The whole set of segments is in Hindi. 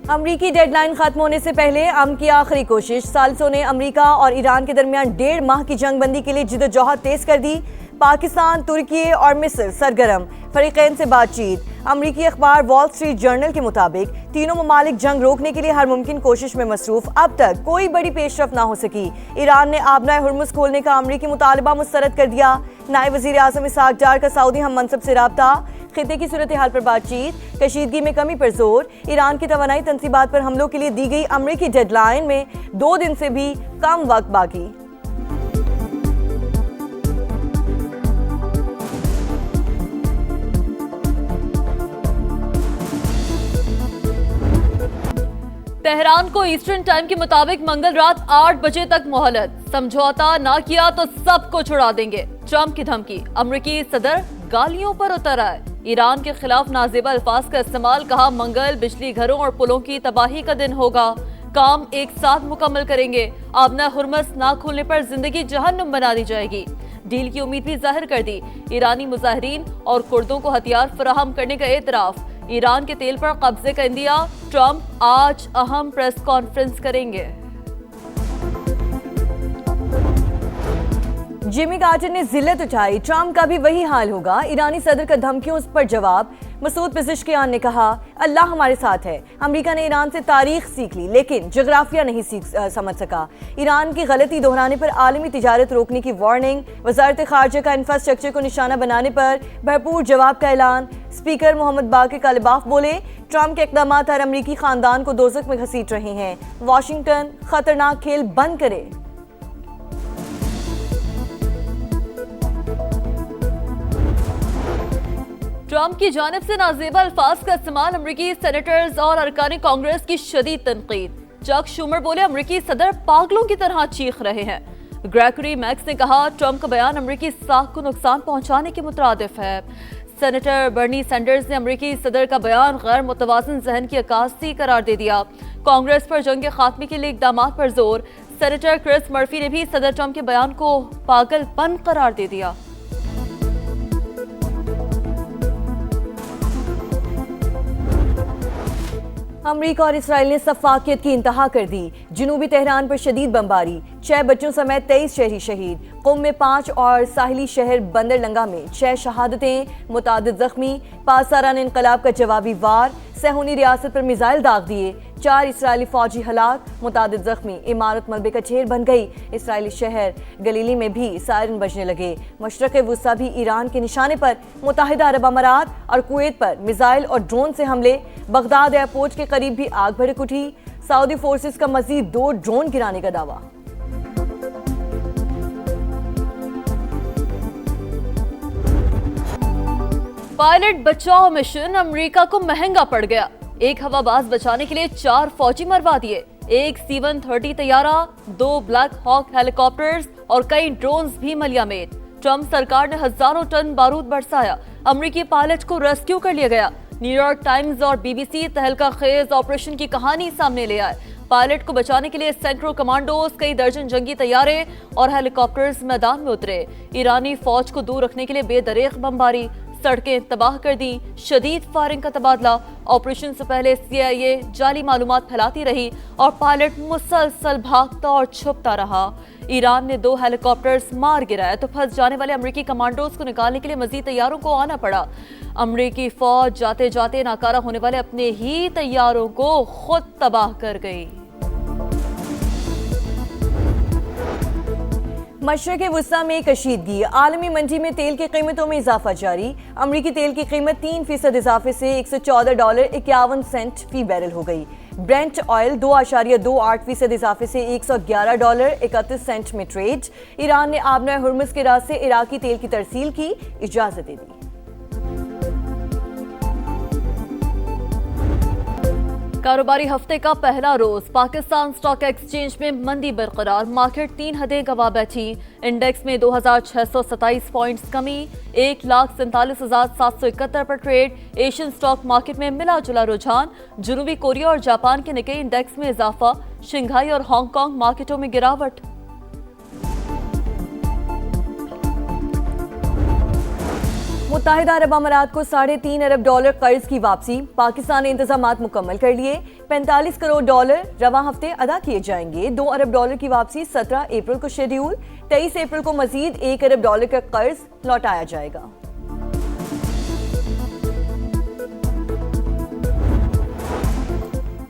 अमरीकी डेडलाइन खत्म होने से पहले अमन की आखिरी कोशिश। सालिसों ने अमरीका और ईरान के दरमियान 1.5 माह की जंगबंदी के लिए जिद्दोजहद तेज कर दी। पाकिस्तान, तुर्की और मिस्र सरगर्म, फरीकैन से बातचीत। अमरीकी अखबार वॉल स्ट्रीट जर्नल के मुताबिक तीनों ममालिक जंग रोकने के लिए हर मुमकिन कोशिश में मसरूफ। अब तक कोई बड़ी पेशरफ ना हो सकी। ईरान ने आबनाए हुर्मुज खोलने का अमरीकी मुतालबा मुस्तरद कर दिया। नायब वज़ीर आज़म इसहाक डार का सऊदी हम मनसब से राब्ता। खिते की सूरत हाल पर बातचीत। कशीदगी में कमी पर जोर। ईरान की तवानाई तनसीबात पर हमलों के लिए दी गई अमरीकी डेडलाइन में 2 दिन से भी कम वक्त बाकी। तेहरान को ईस्टर्न टाइम के मुताबिक मंगल रात 8 बजे तक मोहलत। समझौता ना किया तो सबको छुड़ा देंगे, ट्रंप की धमकी। अमरीकी सदर गालियों पर उतर आए। ईरान के खिलाफ नाजेबा अल्फाज का इस्तेमाल। कहा मंगल बिजली घरों और पुलों की तबाही का दिन होगा। काम एक साथ मुकम्मल करेंगे। आबना हुर्मुज ना खोलने पर जिंदगी जहन्नुम बना दी जाएगी। डील की उम्मीद भी जाहिर कर दी। ईरानी मुजाहिरीन और कुर्दों को हथियार फराहम करने का एतराफ। ईरान के तेल पर कब्जे का इंदिया। ट्रंप आज अहम प्रेस कॉन्फ्रेंस करेंगे। जिमी कार्टर ने जिल्लत उठाई। ट्रंप का भी वही हाल होगा। ईरानी सदर का धमकियों पर जवाब। मसूद पिज़ेश्कियान ने कहा, अल्लाह हमारे साथ है। अमेरिका ने ईरान से तारीख सीख ली लेकिन जोग्राफिया नहीं समझ सका। ईरान की गलती दोहराने पर आलमी तिजारत रोकने की वार्निंग। वजारत खारजा का इंफ्रास्ट्रक्चर को निशाना बनाने पर भरपूर जवाब का ऐलान। स्पीकर मोहम्मद बाकिर कालिबाफ बोले, ट्रंप के इक़दाम हर अमरीकी खानदान को दोज़ख में घसीट रहे हैं। वाशिंगटन खतरनाक खेल बंद करे। ट्रंप की जानिब से नाजेबा अल्फाज का इस्तेमाल। अमरीकी सेनेटर्स और अरकान कांग्रेस की शदीद तनकीद। चक शूमर बोले, अमरीकी सदर पागलों की तरह चीख रहे हैं। ग्रेगरी मैक्स ने कहा, ट्रंप का बयान अमरीकी साख को नुकसान पहुंचाने के मुतरादिफ है। सेनेटर बर्नी सैंडर्स ने अमरीकी सदर का बयान गैर मुतवाज़िन जहन की अक्कासी करार दे दिया। कांग्रेस पर जंग के खात्मे के लिए इक़दाम पर जोर। सेनेटर क्रिस मर्फी ने भी सदर ट्रंप के बयान को पागलपन करार दे दिया। अमरीका और इसराइल ने सफाकियत की इंतहा कर दी। जनूबी तेहरान पर शदीद बमबारी। 6 बच्चों समेत 23 शहरी शहीद। कुम में 5 और साहिली शहर बंदरलंगा में 6 शहादतें, मुतादिद जख्मी। पासारा ने इनकलाब का जवाबी वार। सहूनी रियासत पर मिसाइल दाग दिए। 4 इसराइली फौजी हलाक, मुतादिद जख्मी। इमारत मलबे का ढेर बन गई। इसराइली शहर गलीली में भी सायरन बजने लगे। मशरक़ वुस्ता भी ईरान के निशाने पर। मुत्तहिदा अरब अमारात और कुवैत पर मिसाइल और ड्रोन से हमले। बगदाद एयरपोर्ट के करीब भी आग भड़क उठी। सऊदी फोर्सेस का मजीद 2 ड्रोन गिराने का दावा। पायलट बचाओ मिशन अमेरिका को महंगा पड़ गया। एक हवाबाज बचाने के लिए 4 फौजी मरवा दिए। एक C-130 तैयारा, 2 ब्लैक हॉक हेलीकॉप्टर्स और कई ड्रोन्स भी मलियामेद। ट्रंप सरकार ने हजारों टन बारूद बरसाया। अमेरिकी पायलट को रेस्क्यू कर लिया गया। न्यूयॉर्क टाइम्स और BBC तहलका खेज ऑपरेशन की कहानी सामने ले आए। पायलट को बचाने के लिए सैकड़ों कमांडोज, कई दर्जन जंगी तैयारे और हेलीकॉप्टर्स मैदान में उतरे। ईरानी फौज को दूर रखने के लिए बेदरेक बमबारी। सड़कें तबाह कर दी। शदीद फायरिंग का तबादला। ऑपरेशन से पहले CIA जाली मालूमात फैलाती रही और पायलट मुसलसल भागता और छुपता रहा। ईरान ने 2 हेलीकॉप्टर्स मार गिराए तो फंस जाने वाले अमेरिकी कमांडोज को निकालने के लिए मजीद तैयारों को आना पड़ा। अमेरिकी फौज जाते जाते नाकारा होने वाले अपने ही तैयारों को खुद तबाह कर गई। मशरक़ वुस्ता में कशीदगी। आलमी मंडी में तेल की कीमतों में इजाफा जारी। अमरीकी तेल की कीमत 3% इजाफे से $114.51 फी बैरल हो गई। ब्रेंट ऑयल 2.28% इजाफे से $111.31 में ट्रेड। ईरान ने आबना हुर्मुज के रास्ते इराकी तेल की तरसील की इजाजत दे दी। कारोबारी हफ्ते का पहला रोज पाकिस्तान स्टॉक एक्सचेंज में मंदी बरकरार। मार्केट 3 हदें गवा बैठी। इंडेक्स में 2627 पॉइंट्स कमी, 1,47,771 पर ट्रेड। एशियन स्टॉक मार्केट में मिला जुला रुझान। जनूबी कोरिया और जापान के निक्केई इंडेक्स में इजाफा। शंघाई और हांगकांग मार्केटों में गिरावट। मुत्तहिदा अरब अमारात को $3.5 अरब कर्ज की वापसी। पाकिस्तान ने इंतजामात मुकम्मल कर लिए। $45 करोड़ रवा हफ्ते अदा किए जाएंगे। $2 अरब की वापसी 17 अप्रैल को शेड्यूल। 23 अप्रैल को मजीद $1 अरब का कर्ज लौटाया जाएगा।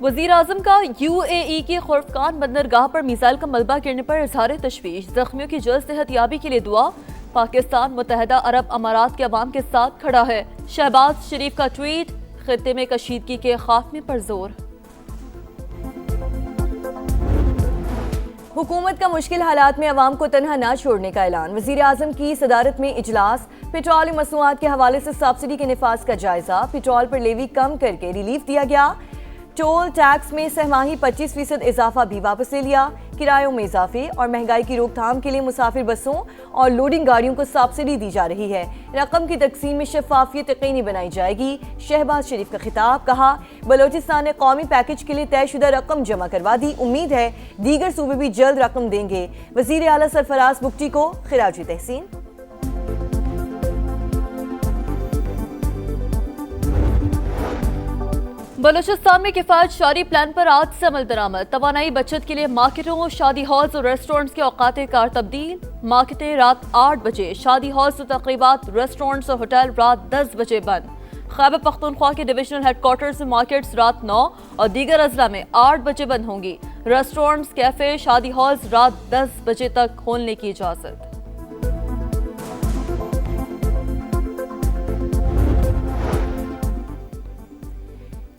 वजीर आजम का UAE की खुर्फकान बंदरगाह पर मिसाइल का मलबा गिरने पर इजहार तशवीश। जख्मियों की जल्द सेहतयाबी के लिए दुआ। पाकिस्तान मुत्तहिदा अरब अमारात के अवाम के साथ खड़ा है। शहबाज शरीफ का ट्वीट, खित्ते में कशीदगी के खात्मे पर जोर। हुकूमत का मुश्किल हालात में अवाम को तनहा न छोड़ने का ऐलान। वजीर आजम की सदारत में इजलास। पेट्रोलियम मसनूआत के हवाले से सब्सिडी के निफाज का जायजा। पेट्रोल पर लेवी कम करके रिलीफ दिया गया। टोल टैक्स में सहमाही 25% इजाफा भी वापस ले लिया। किरायों में इजाफे और महंगाई की रोकथाम के लिए मुसाफिर बसों और लोडिंग गाड़ियों को सब्सिडी दी जा रही है। रकम की तकसीम में शफाफियत यकीनी बनाई जाएगी। शहबाज शरीफ का खिताब। कहा, बलोचिस्तान ने कौमी पैकेज के लिए तयशुदा रकम जमा करवा दी। उम्मीद है दीगर सूबे भी जल्द रकम देंगे। वजीर आला सरफराज बुगटी को खिराजी तहसीन। बलूचिस्तान में किफायत शारी प्लान पर आज से अमल दरामद। तवानाई बचत के लिए मार्केटों, शादी हॉल्स और रेस्टोरेंट्स के औकात कार तब्दील। मार्केटें रात 8 बजे, शादी हॉल्स और तकरीबात, रेस्टोरेंट्स और होटल रात 10 बजे बंद। खैबर पख्तूनख्वा के डिविजनल हेडक्वार्टर्स में मार्केट्स रात 9 और दीगर अजला में 8 बजे बंद होंगी। रेस्टोरेंट्स, कैफे, शादी हॉल्स रात 10 बजे तक खोलने की इजाजत।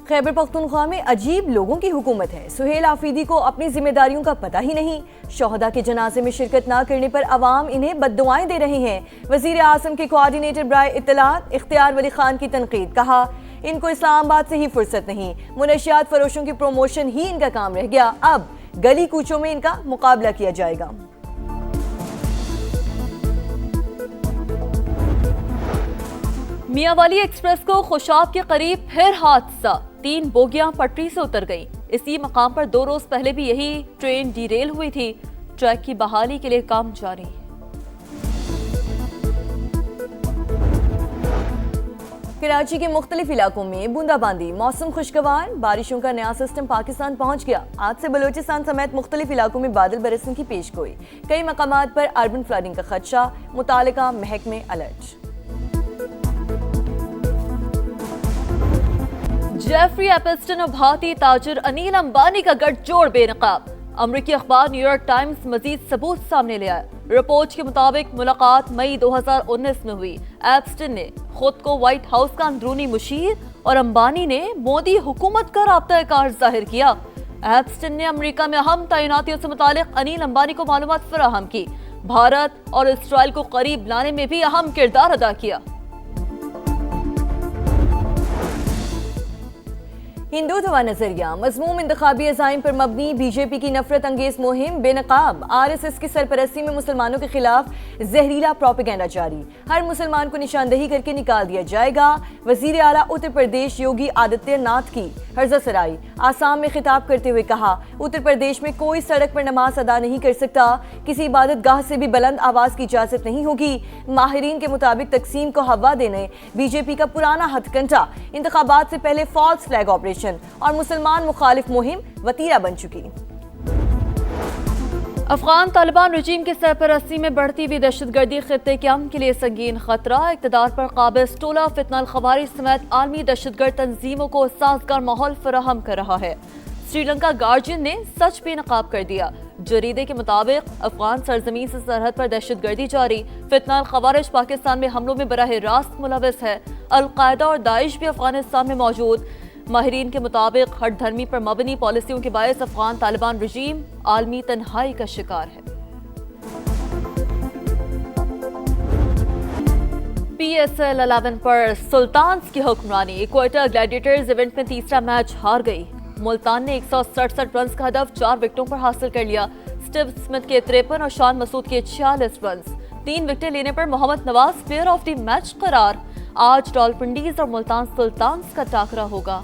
खैबर पख्तूनख्वा में अजीब लोगों की हुकूमत है। सुहेल आफीदी को अपनी जिम्मेदारियों का पता ही नहीं। शोहदा के जनाजे में शिरकत न करने पर अवाम इन्हें बद्दुआएं दे रहे हैं। वजीर आजम के कोऑर्डिनेटर बराए इत्तलात इख्तियार वली खान की तनकीद। कहा, इनको इस्लामाबाद से ही फुर्सत नहीं, मुनशियात फरोशों की प्रमोशन ही इनका काम रह गया। अब गली कूचों में इनका मुकाबला किया जाएगा। मियांवाली एक्सप्रेस को खुशाब के करीब फिर हादसा। 3 बोगियां पटरी से उतर गईं। इसी मकाम पर 2 रोज पहले भी यही ट्रेन डीरेल हुई थी। ट्रैक की बहाली के लिए काम जारी। कराची के मुख्तलिफ इलाकों में बूंदाबांदी। मौसम खुशगवार, बारिशों का नया सिस्टम पाकिस्तान पहुंच गया। आज से बलोचिस्तान समेत मुख्तलिफ इलाकों में बादल बरसने की पेशगोई। कई मकामात पर अर्बन फ्लडिंग का खदशा। मुतालिका महकमे अलर्ट। जेफरी एपस्टन और भारतीय ताजिर अनिल अंबानी का गठजोड़ बेनकाब। अमरीकी अखबार न्यूयॉर्क टाइम्स मजीद सबूत सामने ले आया। रिपोर्ट के मुताबिक मुलाकात मई 2019 में हुई। एपस्टन ने खुद को व्हाइट हाउस का अंदरूनी मुशीर और अंबानी ने मोदी हुकूमत का राब्ता कार जाहिर किया। एपस्टन ने अमरीका में अहम तैनातियों से मुतालिक अनिल अंबानी को मालूमात फराहम की। भारत और इसराइल को करीब लाने में भी अहम किरदार अदा किया। हिंदुत्व नजरिया, मजमूम इंतखाबी अज़ाइम पर मबनी बीजेपी की नफरत अंगेज मुहिम बेनकाब। RSS की सरपरस्ती में मुसलमानों के खिलाफ जहरीला प्रोपेगेंडा जारी। हर मुसलमान को निशानदही करके निकाल दिया जाएगा। वजीर आला उत्तर प्रदेश योगी आदित्यनाथ की हरजसराई। आसाम में खिताब करते हुए कहा, उत्तर प्रदेश में कोई सड़क पर नमाज अदा नहीं कर सकता। किसी इबादत गाह से भी बुलंद आवाज की इजाजत नहीं होगी। माहिरीन के मुताबिक तकसीम को हवा देने बीजेपी का पुराना हथकंडा इंतखाबात से पहले फॉल्स फ्लैग ऑपरेशन और मुसलमान मुखालिफ मुहिम वतीरा बन चुकी। अफगान तालिबान रजीम की सरपरस्ती में बढ़ती हुई दहशतगर्दी खित्ते के अमन के लिए संगीन खतरा। इक़्तिदार पर काबिज टोला फितनल खवारिज समेत आलमी दहशतगर्द तंजीमों को साजगार माहौल फराहम कर रहा है। श्रीलंका गार्जियन ने सच बेनकाब कर दिया। जरीदे के मुताबिक अफगान सरजमीन से सरहद पर दहशतगर्दी जारी। फितनल खवारिज पाकिस्तान में हमलों में बराह रास्त मुलविस है। अलकायदा और दाइश भी अफगानिस्तान में मौजूद। माहिरीन के मुताबिक हट धर्मी पर मबनी पॉलिसियों के बायस अफगान तालिबान रजीम आलमी तन्हाई का शिकार है। PSL 11 पर सुल्तान्स की हुक्मरानी। क्वार्टर ग्लैडिएटर्स इवेंट में तीसरा मैच हार गई। मुल्तान ने 167 रन का हदफ 4 विकेटों पर हासिल कर लिया। स्टीव स्मिथ के 53 और शान मसूद के 46 रन। 3 विकेटें लेने पर Mohammad Nawaz player of the match करार। आज रावलपिंडीज और मुल्तान सुल्तान्स का टाकरा होगा।